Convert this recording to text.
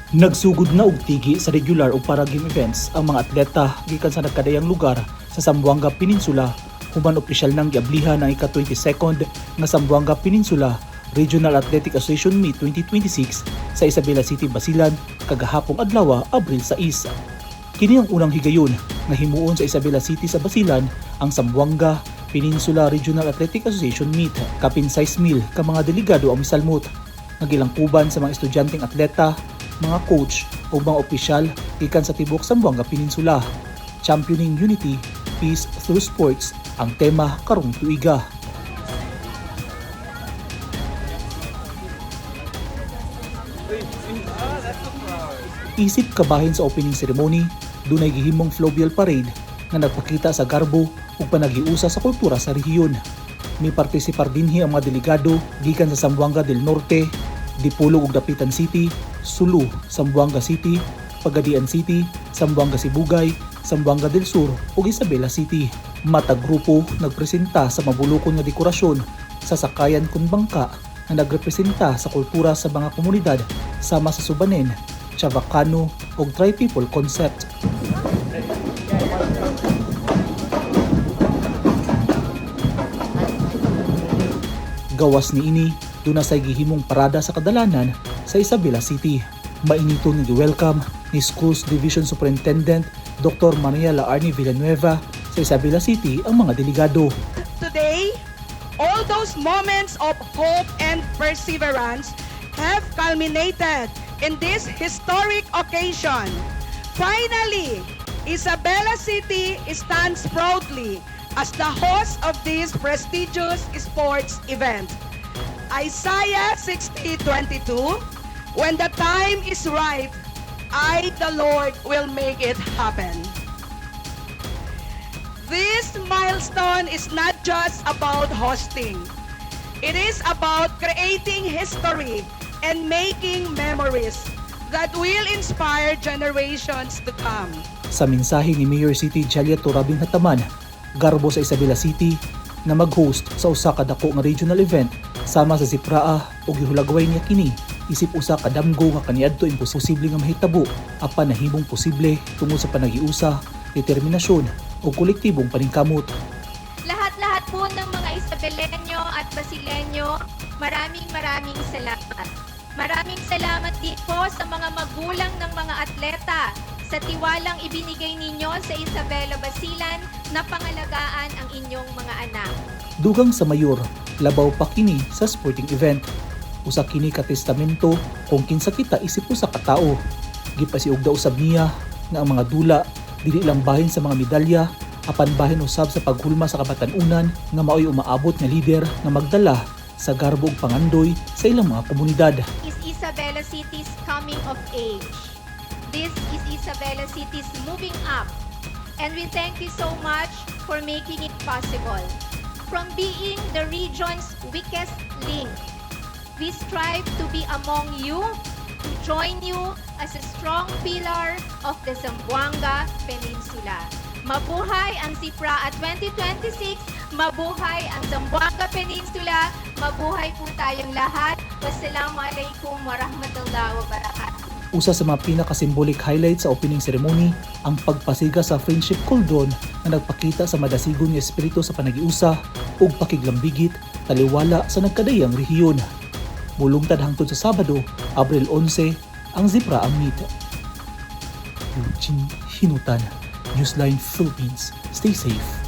Nagsugod na og tigi sa regular ug para game events ang mga atleta gikan sa nagkadayang lugar sa Zamboanga Peninsula human opisyal nang giablihan ang ika-22nd nga Zamboanga Peninsula Regional Athletic Association Meet 2026 sa Isabela City, Basilan kagahapong adlaw, Abril 6. Kini ang unang higayon nga himuon sa Isabela City sa Basilan ang Zamboanga Peninsula Regional Athletic Association Meet. Kapin 6,000 ka mga delegado ang misalmot nga gilangkuban sa mga estudyanteng atleta, mga coach o mga opisyal gikan sa tibok Zamboanga Peninsula. Championing Unity, Peace through Sports ang tema karong tuiga. Isip kabahin sa opening ceremony, dunay gihimong fluvial parade nga nagpakita sa garbo ug panagiusa sa kultura sa rehiyon. May partisipar dinhi ang mga delegado gikan sa Zamboanga del Norte, Dipolog ug Dapitan City, Sulu, Zamboanga City, Pagadian City, Zamboanga Sibugay, Zamboanga del Sur ug Isabela City. Matag grupo nagpresenta sa mabulokon nga dekorasyon sa sakayan kun bangka nga nagrepresenta sa kultura sa mga komunidad sama sa Subanen, Chavacano ug Tri-People concept. Gawas niini, duna say gihimong parada sa kadalanan sa Isabela City. Mainiton nga gi-welcome ni Schools Division Superintendent Dr. Mariela Arnie Villanueva sa Isabela City ang mga delegado. Today, all those moments of hope and perseverance have culminated in this historic occasion. Finally, Isabela City stands proudly as the host of this prestigious sports event. Isaiah 60:22, when the time is right, I, the Lord, will make it happen. This milestone is not just about hosting. It is about creating history and making memories that will inspire generations to come. Sa mensahe ni Mayor City Jalia Turabing Hataman, garbo sa Isabela City na mag-host sa usa ka dako nga regional event sama sa Zipraa ug gihulagway niya kini isip usa ka damgo nga kaniadto imposible nga mahitabo apan nahimong posible tungod sa panagiusa, determinasyon ug kolektibong paningkamot. Lahat-lahat po ng mga Isabelenyo at Basilenyo, maraming salamat. Maraming salamat din po sa mga magulang ng mga atleta sa tiwalang ibinigay ninyo sa Isabela Basilan na pangalagaan ang inyong mga anak. Dugang sa mayor, labaw pa kini sa sporting event. Usa kini ka testamento kung kinsa kita isip usa ka tawo. Gipasiugda usab niya nga ang mga dula dili lang bahin sa mga medalya apan bahin usab sa paghulma sa kabatan-unan nga maoy umaabot nga lider nga magdala sa garbo ug pangandoy sa ilang mga komunidad. Is Isabela City's coming of age. This is Isabela City's moving up. And we thank you so much for making it possible. From being the region's weakest link, we strive to be among you, to join you as a strong pillar of the Zamboanga Peninsula. Mabuhay ang Zipraa 2026, mabuhay ang Zamboanga Peninsula, mabuhay po tayong lahat. Wassalamualaikum warahmatullahi wabarakatuh. Usa sa mga pinaka-symbolic highlight sa opening ceremony ang pagpasiga sa Friendship Cauldron na nagpakita sa madasigon nga espiritu sa panagiusa ug pakiglambigit taliwala sa nagkadayang rehiyon. Mulungtad hangtod sa Sabado, Abril 11, ang Zipraa Meet. Eugene Hinutan, Newsline Philippines. Stay safe.